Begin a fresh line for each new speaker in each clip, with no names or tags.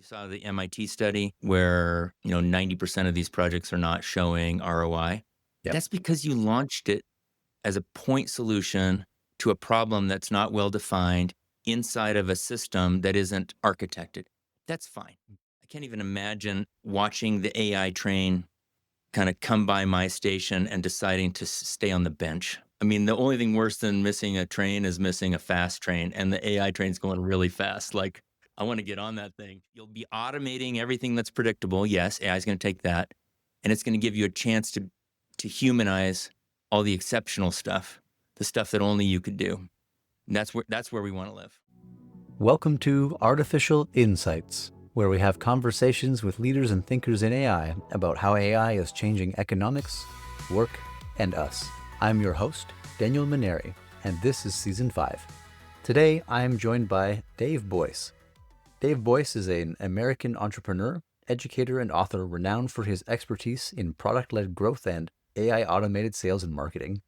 saw the MIT study where, 90% of these projects are not showing ROI.
Yep.
That's because you launched it as a point solution to a problem that's not well defined inside of a system that isn't architected. That's fine. I can't even imagine watching the AI train kind of come by my station and deciding to stay on the bench. I mean, the only thing worse than missing a train is missing a fast train, and the AI train's going really fast. Like, I want to get on that thing. You'll be automating everything that's predictable. Yes, AI is going to take that, and it's going to give you a chance to humanize all the exceptional stuff, the stuff that only you could do. And that's where we want to live.
Welcome to Artificial Insights, where we have conversations with leaders and thinkers in AI about how AI is changing economics, work, and us. I'm your host, Daniel Maneri, and this is Season 5. Today, I'm joined by Dave Boyce. Dave Boyce is an American entrepreneur, educator, and author renowned for his expertise in product-led growth and AI automated sales and marketing.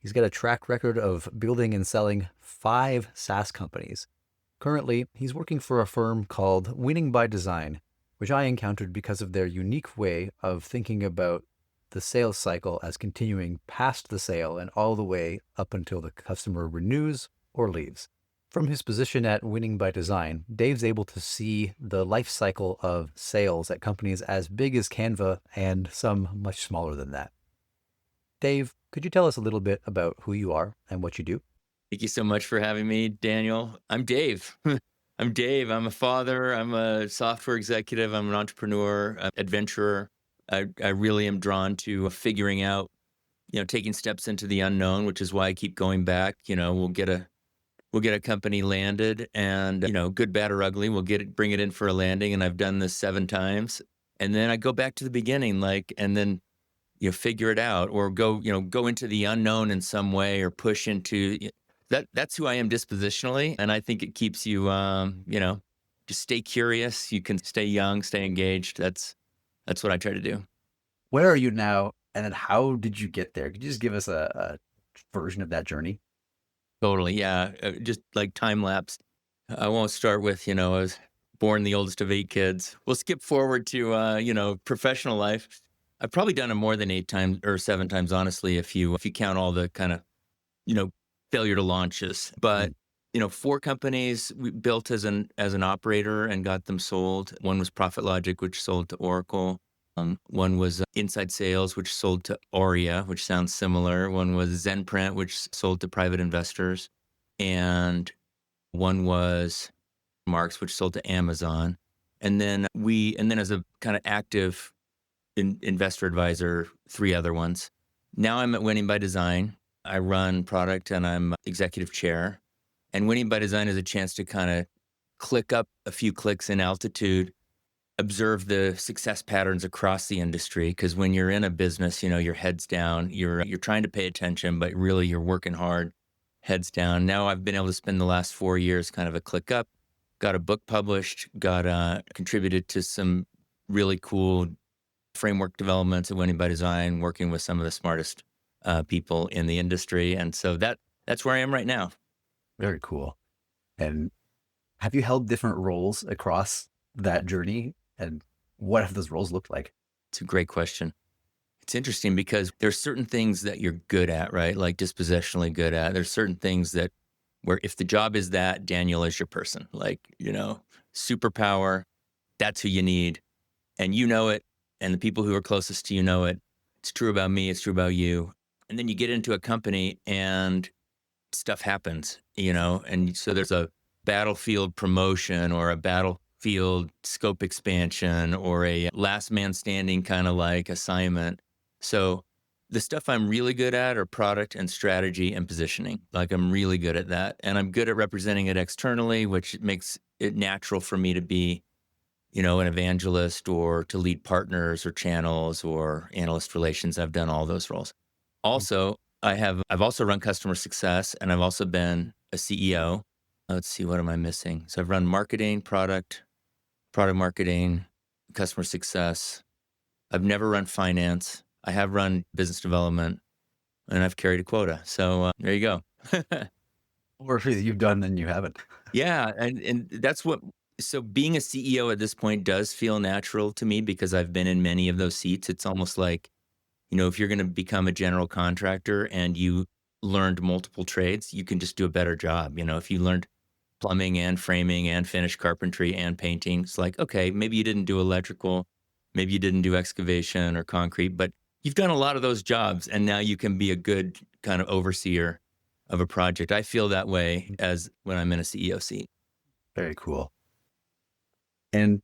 He's got a track record of building and selling 5 SaaS companies. Currently, he's working for a firm called Winning by Design, which I encountered because of their unique way of thinking about the sales cycle as continuing past the sale and all the way up until the customer renews or leaves. From his position at Winning by Design, Dave's able to see the life cycle of sales at companies as big as Canva and some much smaller than that. Dave, could you tell us a little bit about who you are and what you do?
Thank you so much for having me, Daniel. I'm Dave. I'm Dave. I'm a father. I'm a software executive. I'm an entrepreneur, adventurer. I really am drawn to figuring out, taking steps into the unknown, which is why I keep going back. We'll get a company landed, and good, bad, or ugly, bring it in for a landing. And I've done this 7 times, and then I go back to the beginning, and then figure it out, or go into the unknown in some way, or push into that. That's who I am dispositionally, and I think it keeps you, just stay curious. You can stay young, stay engaged. That's what I try to do.
Where are you now, and then how did you get there? Could you just give us a version of that journey?
Totally, yeah. Just like time lapse. I won't start with, I was born the oldest of 8 kids. We'll skip forward to, professional life. I've probably done it more than 8 times or 7 times, honestly, if you count all the kind of, you know, failure to launches. But, 4 companies we built as an operator and got them sold. One was Profit Logic, which sold to Oracle. One was Inside Sales, which sold to Aurea, which sounds similar. One was Zenprint, which sold to private investors. And one was Marks, which sold to Amazon. And then as a kind of active investor advisor, 3 other ones. Now I'm at Winning by Design. I run product and I'm executive chair. And Winning by Design is a chance to kind of click up a few clicks in altitude, observe the success patterns across the industry. Because when you're in a business, your head's down, you're trying to pay attention, but really you're working hard, heads down. Now I've been able to spend the last 4 years kind of a click up, got a book published, contributed to some really cool framework developments at Winning by Design, working with some of the smartest people in the industry. And so that's where I am right now.
Very cool. And have you held different roles across that journey? And what have those roles looked like?
It's a great question. It's interesting because there's certain things that you're good at, right? Like dispositionally good at. There's certain things that where if the job is that, Daniel is your person. Like, superpower, that's who you need. And you know it. And the people who are closest to you know it. It's true about me. It's true about you. And then you get into a company and stuff happens, and so there's a battlefield promotion or a battlefield scope expansion or a last man standing kind of like assignment. So the stuff I'm really good at are product and strategy and positioning. Like I'm really good at that. And I'm good at representing it externally, which makes it natural for me to be an evangelist or to lead partners or channels or analyst relations. I've done all those roles. Also, I've also run customer success, and I've also been a CEO. Let's see, what am I missing? So I've run marketing, product marketing, customer success. I've never run finance. I have run business development, and I've carried a quota. So there you go.
Or you've done and you haven't.
Yeah, and that's what So being a CEO at this point does feel natural to me because I've been in many of those seats. It's almost like, if you're going to become a general contractor and you learned multiple trades, you can just do a better job. If you learned plumbing and framing and finished carpentry and painting, it's like, okay, maybe you didn't do electrical, maybe you didn't do excavation or concrete, but you've done a lot of those jobs and now you can be a good kind of overseer of a project. I feel that way as when I'm in a CEO seat.
Very cool. And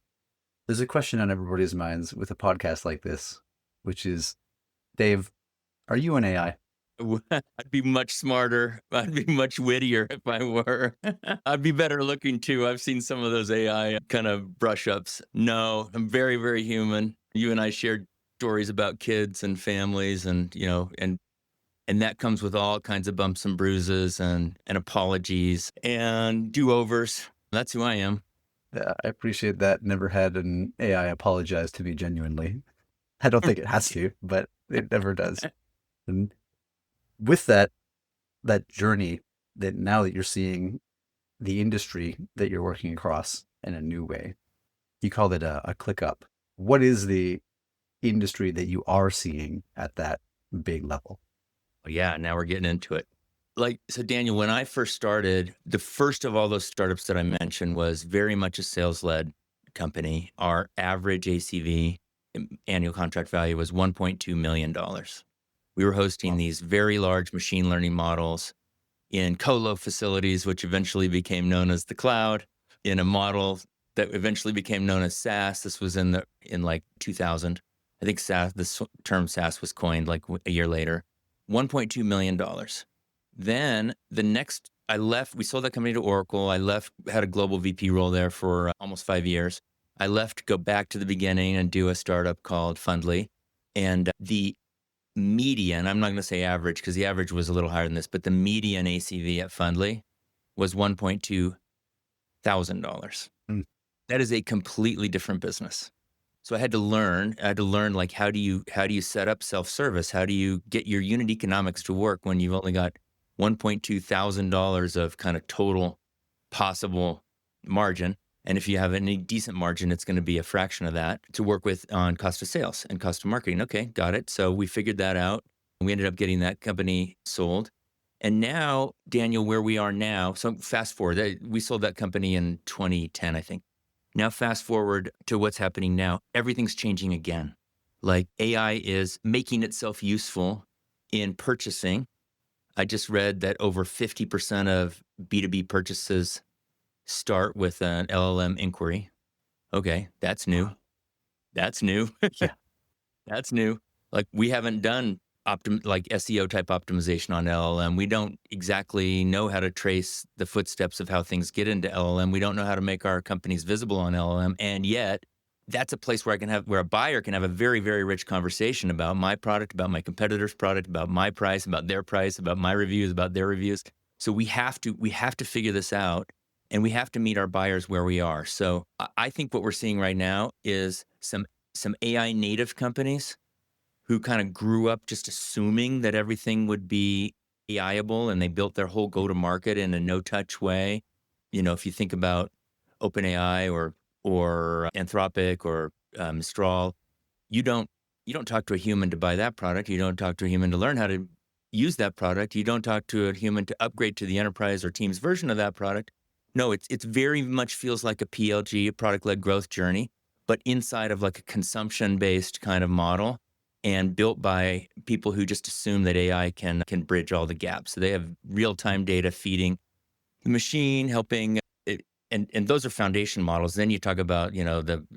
there's a question on everybody's minds with a podcast like this, which is, Dave, are you an AI?
I'd be much smarter. I'd be much wittier if I were. I'd be better looking too. I've seen some of those AI kind of brush ups. No, I'm very, very human. You and I shared stories about kids and families and that comes with all kinds of bumps and bruises and apologies and do-overs. That's who I am.
Yeah, I appreciate that. Never had an AI apologize to me genuinely. I don't think it has to, but it never does. And with that journey, that now that you're seeing the industry that you're working across in a new way, you called it a click up. What is the industry that you are seeing at that big level?
Yeah, now we're getting into it. So Daniel, when I first started, the first of all those startups that I mentioned was very much a sales-led company. Our average ACV, annual contract value, was $1.2 million. We were hosting
Wow.
these very large machine learning models in colo facilities, which eventually became known as the cloud, in a model that eventually became known as SaaS. This was in like 2000. I think SaaS, term SaaS was coined like a year later. $1.2 million. Then I left, we sold that company to Oracle. I left, had a global VP role there for almost 5 years. I left to go back to the beginning and do a startup called Fundly. And the median, I'm not going to say average because the average was a little higher than this, but the median ACV at Fundly was $1.2 thousand.
Mm.
That is a completely different business. So I had to learn like, how do you set up self-service? How do you get your unit economics to work when you've only got $1.2 thousand of kind of total possible margin? And if you have any decent margin, it's going to be a fraction of that to work with on cost of sales and cost of marketing. Okay, got it. So we figured that out. We ended up getting that company sold. And now, Daniel, where we are now, so fast forward, we sold that company in 2010, I think. Now, fast forward to what's happening now, everything's changing again. Like AI is making itself useful in purchasing. I just read that over 50% of B2B purchases start with an LLM inquiry. Okay, that's new.
Wow.
That's new.
Yeah.
That's new. Like we haven't done like SEO type optimization on LLM. We don't exactly know how to trace the footsteps of how things get into LLM. We don't know how to make our companies visible on LLM. And yet that's a place where where a buyer can have a very, very rich conversation about my product, about my competitor's product, about my price, about their price, about my reviews, about their reviews. So we have to figure this out and we have to meet our buyers where we are. So I think what we're seeing right now is some AI native companies who kind of grew up just assuming that everything would be AIable and they built their whole go-to-market in a no-touch way. If you think about OpenAI or Anthropic or Mistral, you don't talk to a human to buy that product. You don't talk to a human to learn how to use that product. You don't talk to a human to upgrade to the enterprise or Teams version of that product. No, it's very much feels like a PLG, a product-led growth journey, but inside of like a consumption-based kind of model and built by people who just assume that AI can bridge all the gaps. So they have real-time data feeding the machine, helping it, and those are foundation models. Then you talk about,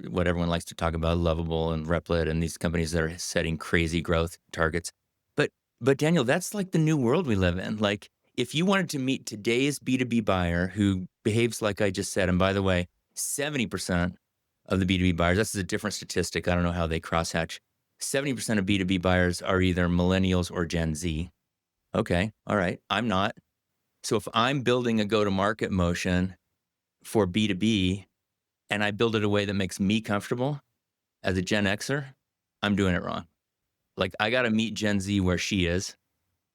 what everyone likes to talk about, Lovable and Replit and these companies that are setting crazy growth targets. But Daniel, that's like the new world we live in. Like if you wanted to meet today's B2B buyer who behaves like I just said, and by the way, 70% of the B2B buyers, this is a different statistic. I don't know how they crosshatch. 70% of B2B buyers are either millennials or Gen Z. Okay, all right, I'm not. So if I'm building a go-to-market motion for B2B and I build it a way that makes me comfortable as a Gen Xer, I'm doing it wrong. Like I got to meet Gen Z where she is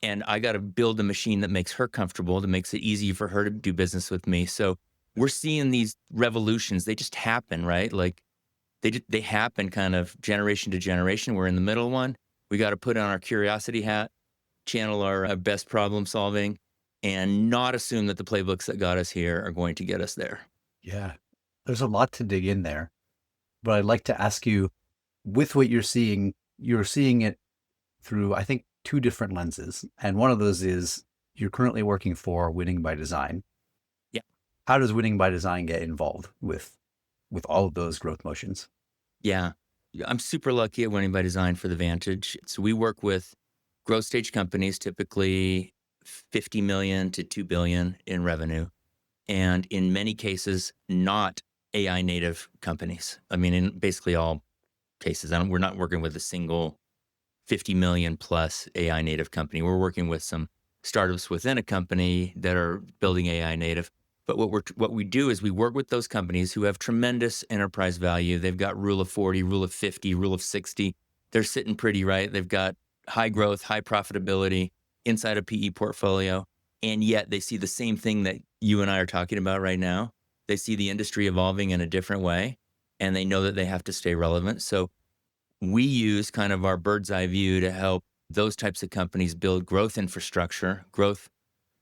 and I got to build a machine that makes her comfortable, that makes it easy for her to do business with me. So we're seeing these revolutions. They just happen, right? Like they happen kind of generation to generation. We're in the middle one. We got to put on our curiosity hat, channel our best problem solving, and not assume that the playbooks that got us here are going to get us there.
Yeah. There's a lot to dig in there, but I'd like to ask you, with what you're seeing it through, I think, two different lenses. And one of those is you're currently working for Winning by Design.
Yeah.
How does Winning by Design get involved with all of those growth motions?
Yeah. I'm super lucky at Winning by Design for the Vantage. So we work with growth stage companies, typically 50 million to 2 billion in revenue. And in many cases, not AI native companies. I mean, in basically all cases, we're not working with a single 50 million plus AI native company. We're working with some startups within a company that are building AI native. But what we do is we work with those companies who have tremendous enterprise value. They've got rule of 40, rule of 50, rule of 60. They're sitting pretty, right? They've got high growth, high profitability inside a PE portfolio. And yet they see the same thing that you and I are talking about right now. They see the industry evolving in a different way, and they know that they have to stay relevant. So we use kind of our bird's eye view to help those types of companies build growth infrastructure, growth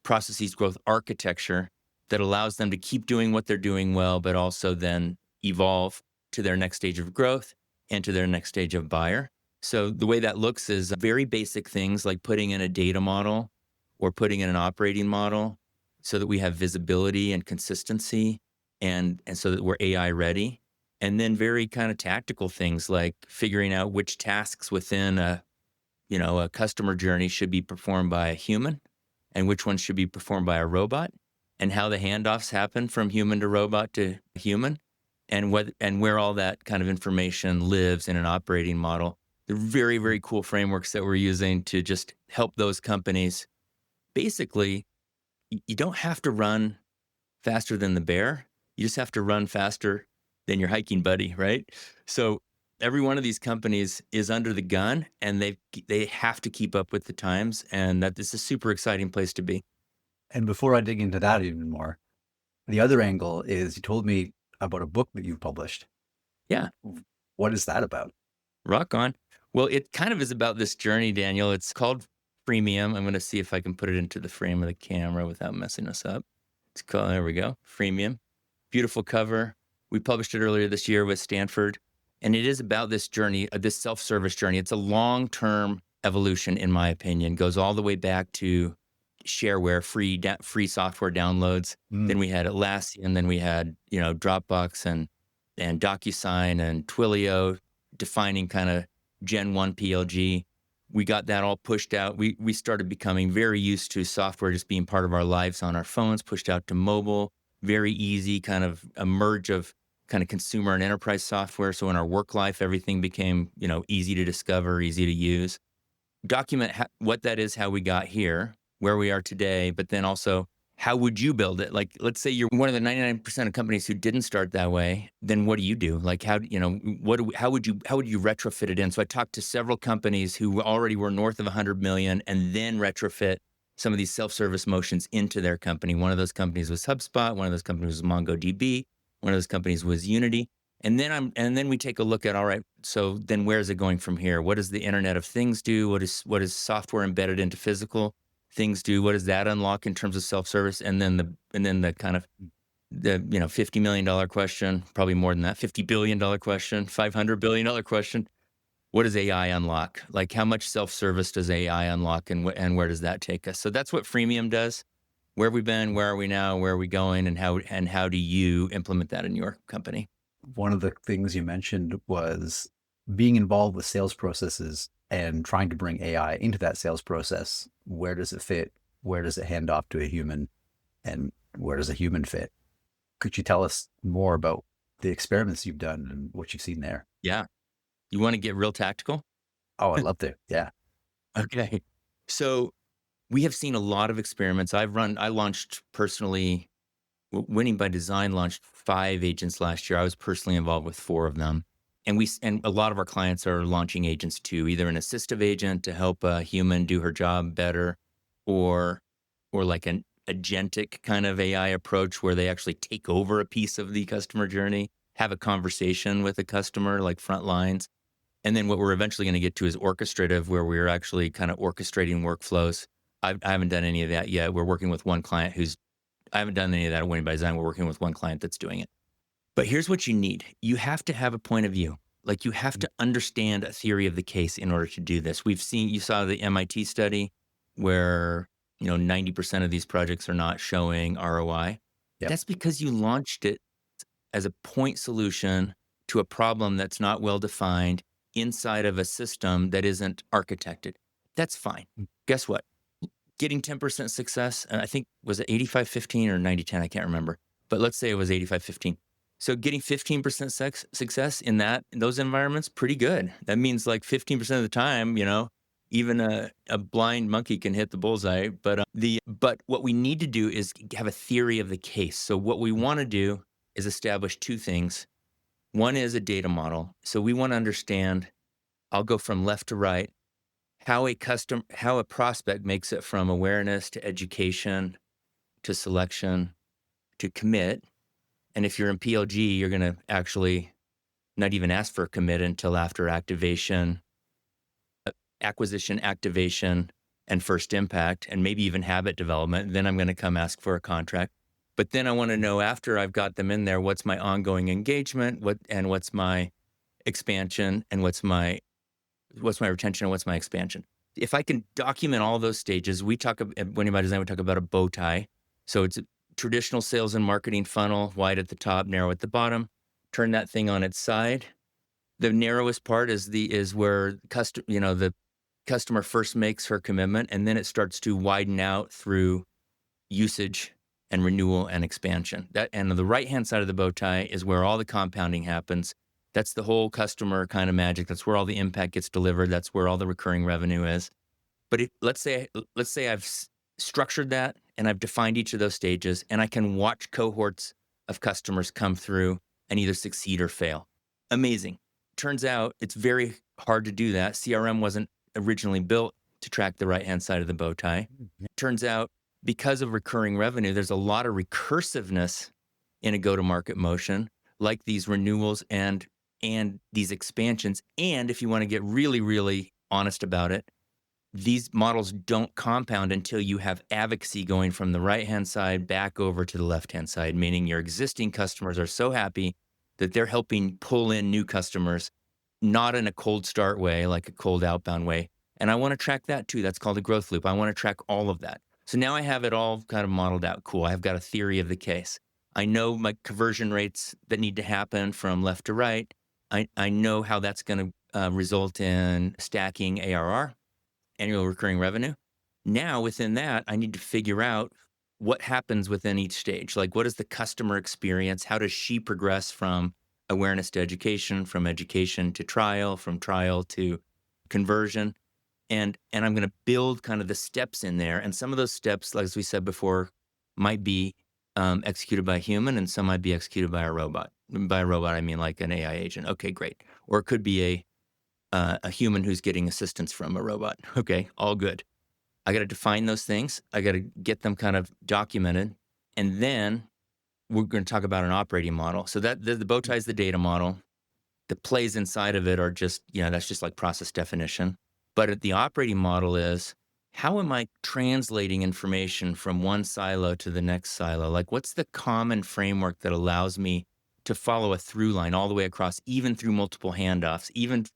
processes, growth architecture that allows them to keep doing what they're doing well, but also then evolve to their next stage of growth and to their next stage of buyer. So the way that looks is very basic things like putting in a data model or putting in an operating model so that we have visibility and consistency and so that we're AI ready. And then very kind of tactical things like figuring out which tasks within a customer journey should be performed by a human and which ones should be performed by a robot, and how the handoffs happen from human to robot to human, and where all that kind of information lives in an operating model. They're very, very cool frameworks that we're using to just help those companies. Basically, you don't have to run faster than the bear. You just have to run faster than your hiking buddy, right? So every one of these companies is under the gun, and they have to keep up with the times, and that this is a super exciting place to be.
And before I dig into that even more, the other angle is you told me about a book that you've published.
Yeah,
What is that about?
rock on. Well, it kind of is about this journey, Daniel. It's called Freemium. I'm going to see if I can put it into the frame of the camera without messing us up. It's called, there we go, Freemium. Beautiful cover. We published it earlier this year with Stanford. And it is about this journey, this self-service journey. It's a long-term evolution, in my opinion. Goes all the way back to shareware, free software downloads. Then we had Atlassian, then we had Dropbox and DocuSign and Twilio, defining kind of Gen 1 PLG. We got that all pushed out. We started becoming very used to software just being part of our lives on our phones, pushed out to mobile, very easy, kind of a merge of kind of consumer and enterprise software. So in our work life, everything became, easy to discover, easy to use. Document what that is, how we got here, where we are today, but then also how would you build it? Like, let's say you're one of the 99% of companies who didn't start that way. Then what do you do? Like, how would you retrofit it in? So I talked to several companies who already were north of 100 million and then retrofit some of these self-service motions into their company. One of those companies was HubSpot. One of those companies was MongoDB. One of those companies was Unity. And then we take a look at, all right, so then where is it going from here? What does the Internet of Things do? What is software embedded into physical things do? What does that unlock in terms of self-service? And then the kind of the $50 million question, probably more than that, $50 billion question, $500 billion question. What does AI unlock? Like, how much self-service does AI unlock, and where does that take us? So that's what Freemium does. Where have we been? Where are we now? Where are we going? And how do you implement that in your company?
One of the things you mentioned was being involved with sales processes and trying to bring AI into that sales process. Where does it fit? Where does it hand off to a human? And where does a human fit? Could you tell us more about the experiments you've done and what you've seen there?
Yeah. You want to get real tactical?
Oh, I'd love to. Yeah.
Okay. So we have seen a lot of experiments. I launched personally, Winning by Design launched 5 agents last year. I was personally involved with 4 of them. And a lot of our clients are launching agents too, either an assistive agent to help a human do her job better, or like an agentic kind of AI approach where they actually take over a piece of the customer journey, have a conversation with a customer like front lines. And then what we're eventually going to get to is orchestrative, where we're actually kind of orchestrating workflows. I haven't done any of that yet. We're working with one client I haven't done any of that at Winning by Design. We're working with one client that's doing it. But here's what you need. You have to have a point of view. Like you have to understand a theory of the case in order to do this. You saw the MIT study where, 90% of these projects are not showing ROI.
Yep.
That's because you launched it as a point solution to a problem that's not well defined inside of a system that isn't architected. That's fine. Guess what? Getting 10% success, I think, was it 85-15 or 90-10? I can't remember. But let's say it was 85-15. So getting 15% success in those environments, pretty good. That means like 15% of the time, even a blind monkey can hit the bullseye. But what we need to do is have a theory of the case. So what we want to do is establish two things. One is a data model. So we want to understand, I'll go from left to right, how a prospect makes it from awareness to education to selection to commit. And if you're in PLG, you're going to actually not even ask for a commit until after acquisition, activation, and first impact, and maybe even habit development. Then I'm going to come ask for a contract. But then I want to know, after I've got them in there, what's my ongoing engagement, what's my expansion, and what's my retention, and what's my expansion. If I can document all those stages, at Winning by Design, we talk about a bow tie. So it's a traditional sales and marketing funnel, wide at the top, narrow at the bottom. Turn that thing on its side. The narrowest part is where the customer first makes her commitment, and then it starts to widen out through usage and renewal and expansion. And on the right-hand side of the bow tie is where all the compounding happens. That's the whole customer kind of magic. That's where all the impact gets delivered. That's where all the recurring revenue is. But let's say I've structured that and I've defined each of those stages, and I can watch cohorts of customers come through and either succeed or fail. Amazing. Turns out it's very hard to do that. CRM wasn't originally built to track the right-hand side of the bow tie. Turns out, because of recurring revenue, there's a lot of recursiveness in a go-to-market motion, like these renewals and these expansions. And if you want to get really, really honest about it, these models don't compound until you have advocacy going from the right-hand side back over to the left-hand side, meaning your existing customers are so happy that they're helping pull in new customers, not in a cold start way, like a cold outbound way. And I want to track that too. That's called a growth loop. I want to track all of that. So now I have it all kind of modeled out. Cool. I've got a theory of the case. I know my conversion rates that need to happen from left to right. I know how that's going to result in stacking ARR, annual recurring revenue. Now within that, I need to figure out what happens within each stage. Like, what is the customer experience? How does she progress from awareness to education, from education to trial, from trial to conversion? And I'm going to build kind of the steps in there. And some of those steps, like as we said before, might be executed by a human, and some might be executed by a robot. By a robot, I mean like an AI agent. Okay, great. Or it could be a human who's getting assistance from a robot. Okay, all good. I got to define those things. I got to get them kind of documented. And then we're going to talk about an operating model. So that the bow tie is the data model. The plays inside of it are just, that's just like process definition. But the operating model is, how am I translating information from one silo to the next silo? Like, what's the common framework that allows me to follow a through line all the way across, even through multiple handoffs, even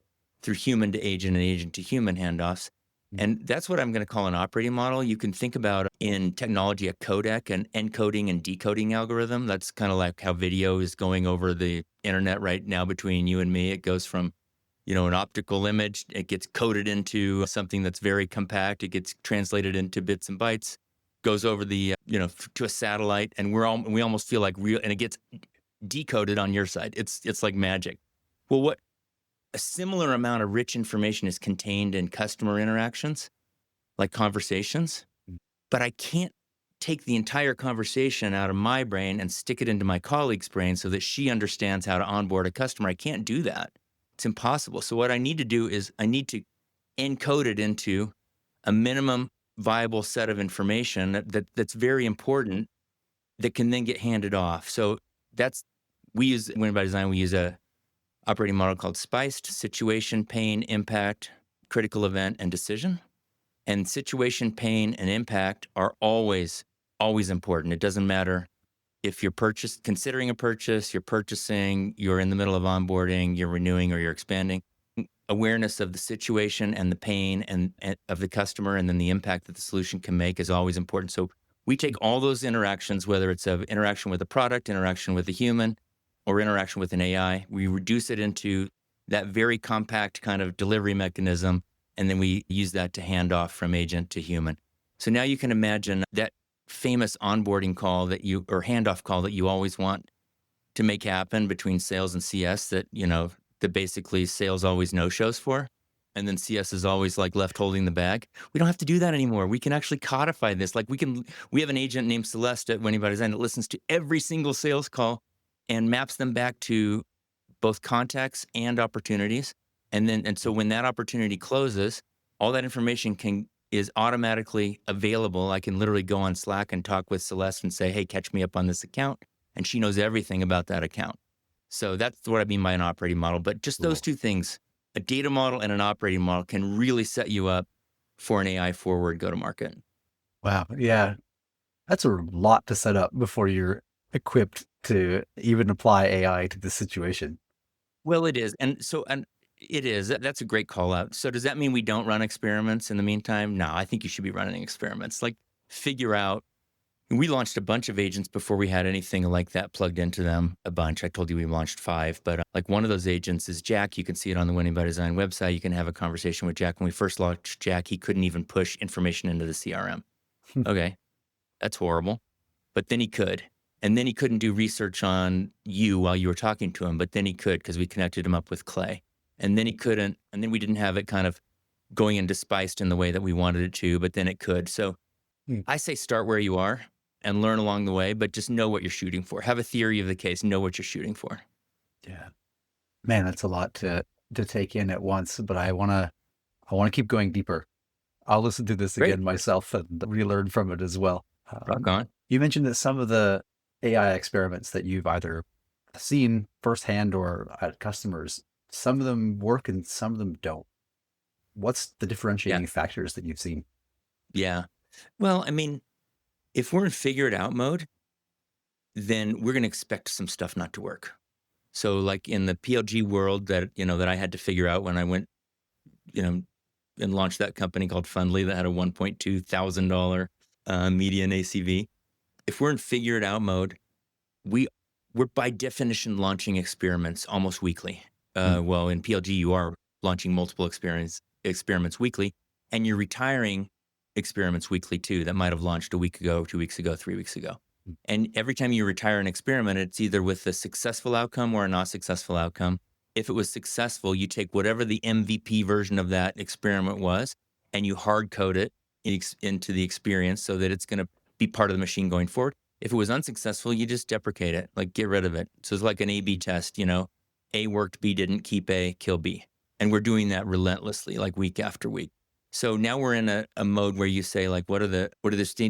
through human to agent and agent to human handoffs? And that's what I'm going to call an operating model. You can think about in technology a codec, an encoding and decoding algorithm. That's kind of like how video is going over the internet right now between you and me. It goes from an optical image, it gets coded into something that's very compact. It gets translated into bits and bytes, goes over the, to a satellite, and we almost feel like real, and it gets decoded on your side. It's like magic. Well, a similar amount of rich information is contained in customer interactions, like conversations, but I can't take the entire conversation out of my brain and stick it into my colleague's brain so that she understands how to onboard a customer. I can't do that. It's impossible. So what I need to do is I need to encode it into a minimum viable set of information that's very important that can then get handed off. So that's we use when by design we use a operating model called SPICED: situation, pain, impact, critical event, and decision. And situation, pain, and impact are always important. It doesn't matter if you're considering a purchase, you're purchasing, you're in the middle of onboarding, you're renewing, or you're expanding. Awareness of the situation and the pain and of the customer, and then the impact that the solution can make is always important. So we take all those interactions, whether it's an interaction with a product, interaction with a human, or interaction with an AI, we reduce it into that very compact kind of delivery mechanism, and then we use that to hand off from agent to human. So now you can imagine that famous onboarding call or handoff call that you always want to make happen between sales and CS that basically sales always no shows for. And then CS is always like left holding the bag. We don't have to do that anymore. We can actually codify this. We have an agent named Celeste at Winning by Design that listens to every single sales call and maps them back to both contacts and opportunities. And so when that opportunity closes, all that information is automatically available. I can literally go on Slack and talk with Celeste and say, hey, catch me up on this account. And she knows everything about that account. So that's what I mean by an operating model. But just those two things, a data model and an operating model, can really set you up for an AI forward go-to-market.
Wow. Yeah. That's a lot to set up before you're equipped to even apply AI to this situation.
Well, it is. And it is. That's a great call out. So does that mean we don't run experiments in the meantime? No, I think you should be running experiments. Like figure out, we launched a bunch of agents before we had anything like that plugged into them, a bunch. I told you we launched 5, but like one of those agents is Jack. You can see it on the Winning by Design website. You can have a conversation with Jack. When we first launched Jack, he couldn't even push information into the CRM. Okay, that's horrible. But then he could. And then he couldn't do research on you while you were talking to him, but then he could because we connected him up with Clay. And then he couldn't, and then we didn't have it kind of going into spiced in the way that we wanted it to, but then it could. So I say start where you are and learn along the way, but just know what you're shooting for. Have a theory of the case, know what you're shooting for.
Yeah. Man, that's a lot to take in at once, but I want to keep going deeper. I'll listen to this
Great.
again myself and relearn from it as well.
Rock on.
You mentioned that some of the AI experiments that you've either seen firsthand or at customers, some of them work and some of them don't. What's the differentiating factors that you've seen?
Yeah. Well, I mean, if we're in figure it out mode, then we're going to expect some stuff not to work. So like in the PLG world that I had to figure out when I went, and launched that company called Fundly that had a $1.2 thousand median ACV. If we're in figure it out mode, we're by definition launching experiments almost weekly. Well, in PLG, you are launching multiple experiments weekly, and you're retiring experiments weekly too that might have launched a week ago, 2 weeks ago, 3 weeks ago. And every time you retire an experiment, it's either with a successful outcome or a not successful outcome. If it was successful, you take whatever the MVP version of that experiment was, and you hard code it into the experience so that it's going to be part of the machine going forward. If it was unsuccessful, you just deprecate it, like get rid of it. So it's like an A/B test, A worked, B didn't, keep A, kill B. And we're doing that relentlessly, like week after week. So now we're in a mode where you say, like, what are the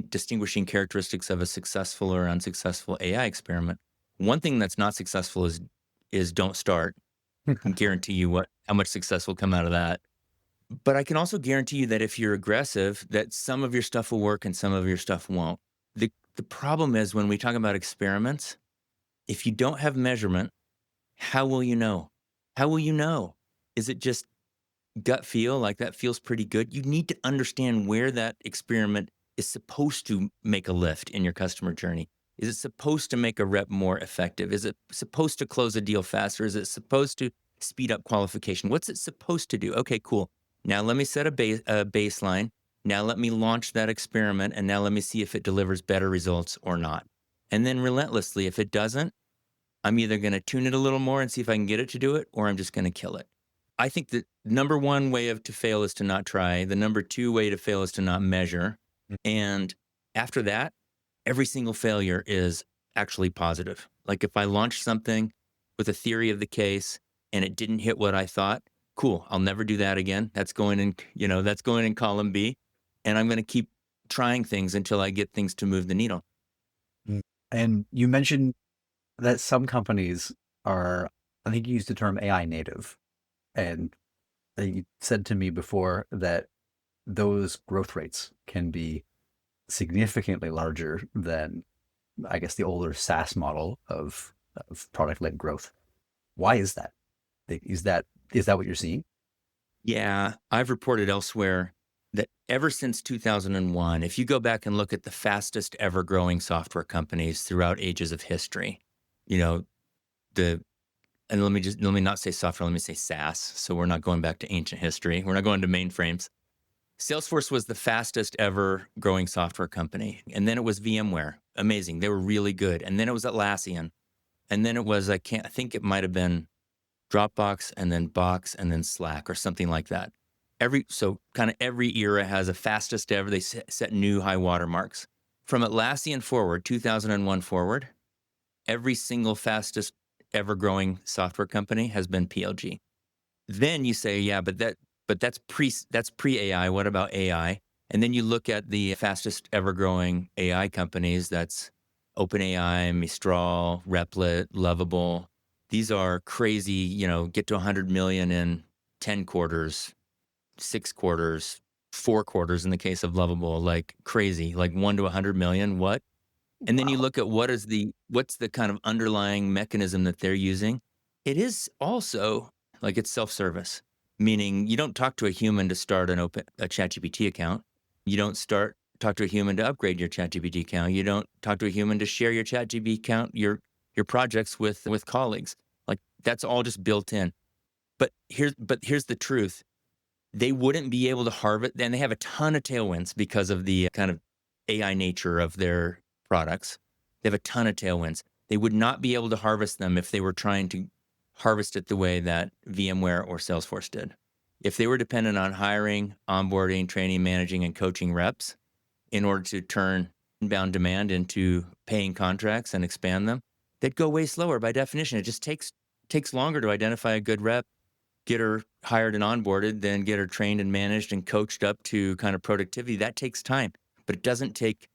distinguishing characteristics of a successful or unsuccessful AI experiment? One thing that's not successful is don't start. I can guarantee you how much success will come out of that. But I can also guarantee you that if you're aggressive, that some of your stuff will work and some of your stuff won't. The problem is when we talk about experiments, if you don't have measurement, how will you know? How will you know? Is it just gut feel, like that feels pretty good? You need to understand where that experiment is supposed to make a lift in your customer journey. Is it supposed to make a rep more effective? Is it supposed to close a deal faster? Is it supposed to speed up qualification? What's it supposed to do? Okay, cool. Now let me set a baseline. Now let me launch that experiment, and now let me see if it delivers better results or not. And then relentlessly, if it doesn't, I'm either going to tune it a little more and see if I can get it to do it, or I'm just going to kill it. I think the number one way to fail is to not try. The number 2 way to fail is to not measure. And after that, every single failure is actually positive. Like if I launch something with a theory of the case and it didn't hit what I thought, cool, I'll never do that again. That's going in column B. And I'm going to keep trying things until I get things to move the needle.
Mm. And you mentioned that some companies are, I think you used the term AI native. And you said to me before that those growth rates can be significantly larger than, I guess, the older SaaS model of product-led growth. Why is that? Is that what you're seeing?
Yeah, I've reported elsewhere that ever since 2001, if you go back and look at the fastest ever growing software companies throughout ages of history, you know, the and let me not say software, let me say SaaS. So we're not going back to ancient history. We're not going to mainframes. Salesforce was the fastest ever growing software company. And then it was VMware. Amazing. They were really good. And then it was Atlassian. And then it was, I think it might have been Dropbox and then Box and then Slack or something like that. So kind of every era has a fastest ever. They set new high water marks. From Atlassian forward, 2001 forward, every single fastest ever growing software company has been PLG. Then you say, yeah, but that's pre AI. What about AI? And then you look at the fastest ever growing AI companies. That's OpenAI, Mistral, Replit, Lovable. These are crazy. Get to 100 million in 10 quarters, 6 quarters, 4 quarters in the case of Lovable. Like crazy. Like 1 to 100 million. What? And then you
Wow.
look at what's the kind of underlying mechanism that they're using. It is also like it's self-service, meaning you don't talk to a human to start a ChatGPT account. You don't talk to a human to upgrade your ChatGPT account. You don't talk to a human to share your ChatGPT account, your projects with colleagues. Like that's all just built in. But here's the truth. They wouldn't be able to harvest, and they have a ton of tailwinds because of the kind of AI nature of their products. They have a ton of tailwinds. They would not be able to harvest them if they were trying to harvest it the way that VMware or Salesforce did. If they were dependent on hiring, onboarding, training, managing, and coaching reps in order to turn inbound demand into paying contracts and expand them, they'd go way slower by definition. It just takes longer to identify a good rep, get her hired and onboarded, then get her trained and managed and coached up to kind of productivity. That takes time, but it doesn't take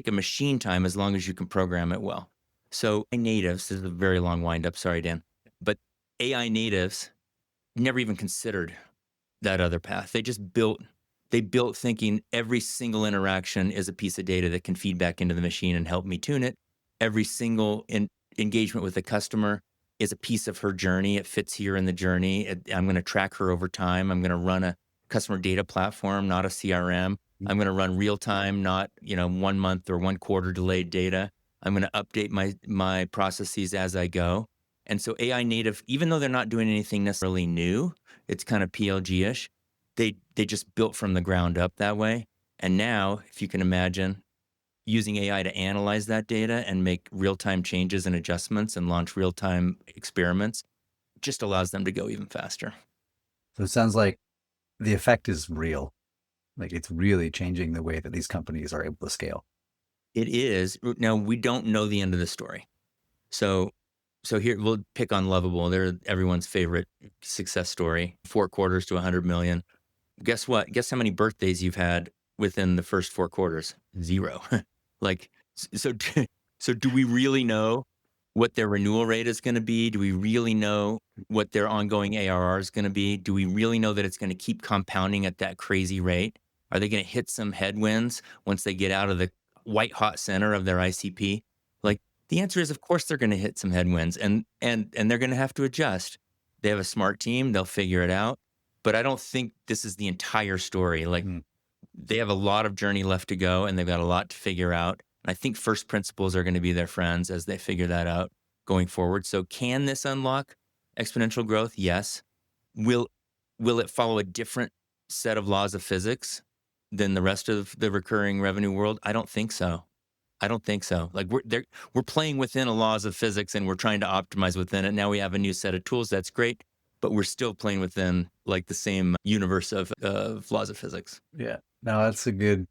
a machine time as long as you can program it well. So natives, this is a very long wind up, sorry, Dan, but AI natives never even considered that other path. They built thinking every single interaction is a piece of data that can feed back into the machine and help me tune it. Every single engagement with the customer is a piece of her journey. It fits here in the journey. I'm going to track her over time. I'm going to run a customer data platform, not a CRM. I'm going to run real time, not 1 month or 1 quarter delayed data. I'm going to update my processes as I go. And so AI native, even though they're not doing anything necessarily new, it's kind of PLG-ish. They just built from the ground up that way. And now, if you can imagine, using AI to analyze that data and make real-time changes and adjustments and launch real-time experiments just allows them to go even faster.
So it sounds like the effect is real. Like it's really changing the way that these companies are able to scale.
It is. Now, we don't know the end of the story. So here, we'll pick on Lovable. They're everyone's favorite success story. 4 quarters to 100 million. Guess what? Guess how many birthdays you've had within the first 4 quarters? Zero. Like, so, so do we really know what their renewal rate is going to be? Do we really know what their ongoing ARR is going to be? Do we really know that it's going to keep compounding at that crazy rate? Are they going to hit some headwinds once they get out of the white hot center of their ICP? Like the answer is, of course, they're going to hit some headwinds, and they're going to have to adjust. They have a smart team; they'll figure it out. But I don't think this is the entire story. Like
Mm.
they have a lot of journey left to go, and they've got a lot to figure out. And I think first principles are going to be their friends as they figure that out going forward. So can this unlock exponential growth? Yes. Will it follow a different set of laws of physics than the rest of the recurring revenue world? I don't think so. I don't think so. Like we're playing within a laws of physics and we're trying to optimize within it. Now we have a new set of tools. That's great, but we're still playing within like the same universe of laws of physics.
Yeah. No, that's a good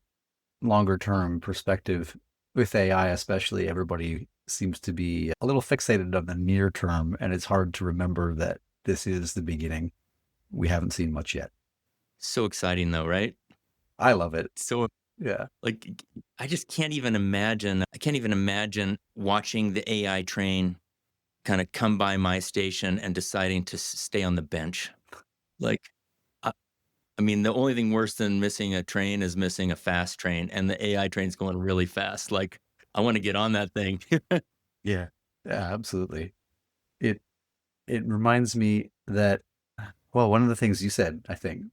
longer term perspective. With AI, especially, everybody seems to be a little fixated on the near term, and it's hard to remember that this is the beginning. We haven't seen much yet.
So exciting though, right?
I love it.
So
Yeah.
Like, I just can't even imagine. I can't even imagine watching the AI train kind of come by my station and deciding to stay on the bench. Like, I, I mean, the only thing worse than missing a train is missing a fast train, and the AI train's going really fast. Like, I want to get on that thing.
Yeah. Yeah, absolutely. It it reminds me that, well, one of the things you said, I think,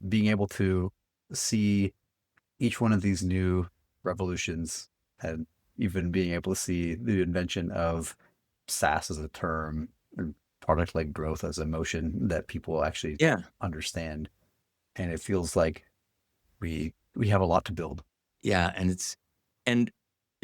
being able to see each one of these new revolutions, and even being able to see the invention of SaaS as a term, and product-led growth as a motion that people actually
Yeah,
understand. And it feels like we have a lot to build.
yeah, and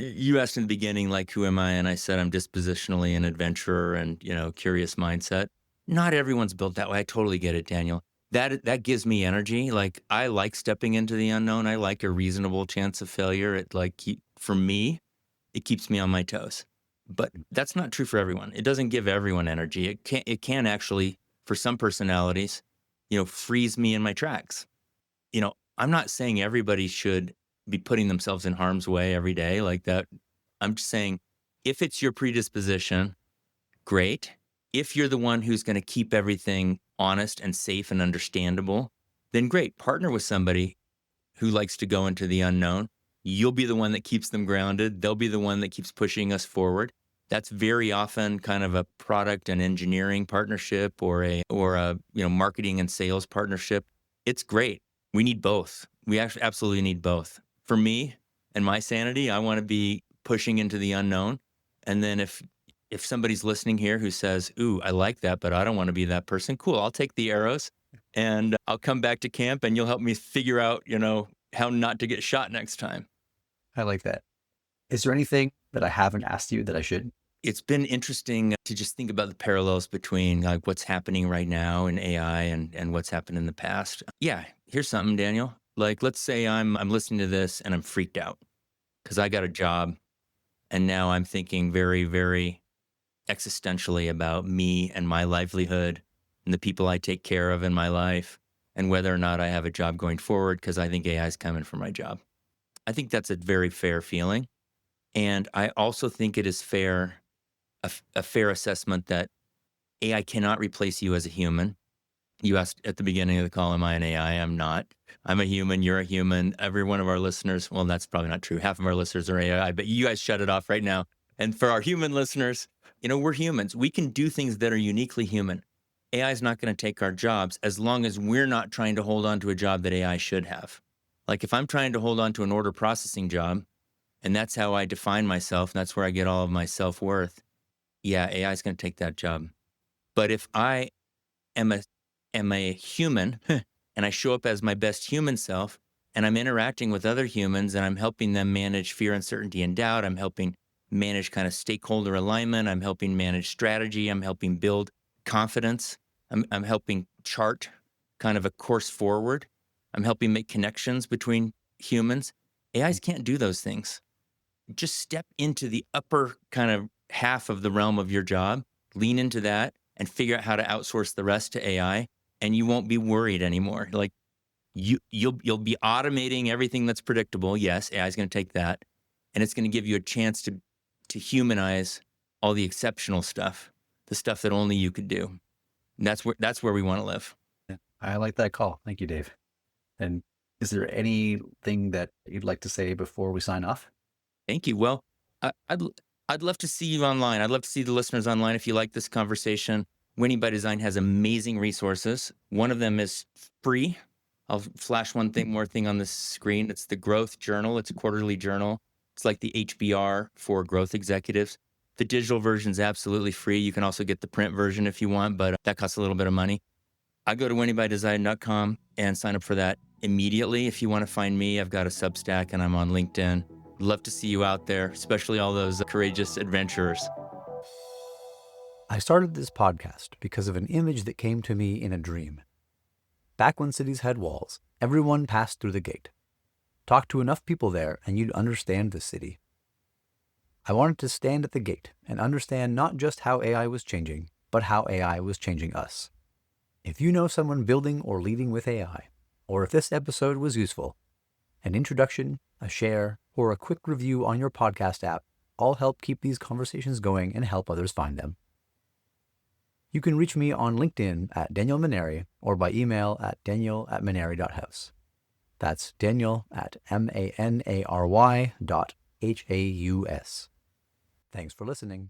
you asked in the beginning, like, who am I? And I said I'm dispositionally an adventurer and curious mindset. Not everyone's built that way. I totally get it, Daniel. That gives me energy. Like, I like stepping into the unknown. I like a reasonable chance of failure. It for me, it keeps me on my toes. But that's not true for everyone. It doesn't give everyone energy. It can actually, for some personalities, freeze me in my tracks. I'm not saying everybody should be putting themselves in harm's way every day like that. I'm just saying, if it's your predisposition, great. If you're the one who's going to keep everything honest and safe and understandable, then great. Partner with somebody who likes to go into the unknown. You'll be the one that keeps them grounded. They'll be the one that keeps pushing us forward. That's very often kind of a product and engineering partnership or a marketing and sales partnership. It's great. We need both. We actually absolutely need both. For me and my sanity, I want to be pushing into the unknown. And then if somebody's listening here who says, "Ooh, I like that, but I don't want to be that person," cool. I'll take the arrows and I'll come back to camp and you'll help me figure out, how not to get shot next time.
I like that. Is there anything that I haven't asked you that I should?
It's been interesting to just think about the parallels between like what's happening right now in AI and what's happened in the past. Yeah, here's something, Daniel. Like, let's say I'm listening to this and I'm freaked out because I got a job and now I'm thinking very, very existentially about me and my livelihood and the people I take care of in my life and whether or not I have a job going forward because I think AI is coming for my job. I think that's a very fair feeling. And I also think it is a fair assessment that AI cannot replace you as a human. You asked at the beginning of the call, am I an AI? I'm not. I'm a human. You're a human. Every one of our listeners, well, that's probably not true. Half of our listeners are AI, but you guys shut it off right now. And for our human listeners, we're humans. We can do things that are uniquely human. AI is not going to take our jobs as long as we're not trying to hold on to a job that AI should have. Like, if I'm trying to hold on to an order processing job, and that's how I define myself, and that's where I get all of my self worth, yeah, AI is going to take that job. But if I am a human and I show up as my best human self and I'm interacting with other humans and I'm helping them manage fear, uncertainty, and doubt, I'm helping manage kind of stakeholder alignment, I'm helping manage strategy, I'm helping build confidence, I'm helping chart kind of a course forward, I'm helping make connections between humans. AIs can't do those things. Just step into the upper kind of half of the realm of your job, lean into that and figure out how to outsource the rest to AI, and you won't be worried anymore. Like, you'll be automating everything that's predictable. Yes, AI is going to take that, and it's going to give you a chance to humanize all the exceptional stuff, the stuff that only you could do. And that's where we want to live.
Yeah, I like that call. Thank you, Dave. And is there anything that you'd like to say before we sign off?
Thank you. Well, I'd love to see you online. I'd love to see the listeners online if you like this conversation. Winning by Design has amazing resources. One of them is free. I'll flash more thing on the screen. It's the Growth Journal. It's a quarterly journal. It's like the HBR for growth executives. The digital version is absolutely free. You can also get the print version if you want, but that costs a little bit of money. I go to winningbydesign.com and sign up for that immediately. If you want to find me, I've got a Substack and I'm on LinkedIn. Love to see you out there, especially all those courageous adventurers.
I started this podcast because of an image that came to me in a dream. Back when cities had walls, everyone passed through the gate. Talk to enough people there and you'd understand the city. I wanted to stand at the gate and understand not just how AI was changing, but how AI was changing us. If you know someone building or leading with AI, or if this episode was useful, An introduction, a share, or a quick review on your podcast app all help keep these conversations going and help others find them. You can reach me on LinkedIn at Daniel Maneri or by email at daniel@maneri.house. That's Daniel at manary.haus. Thanks for listening.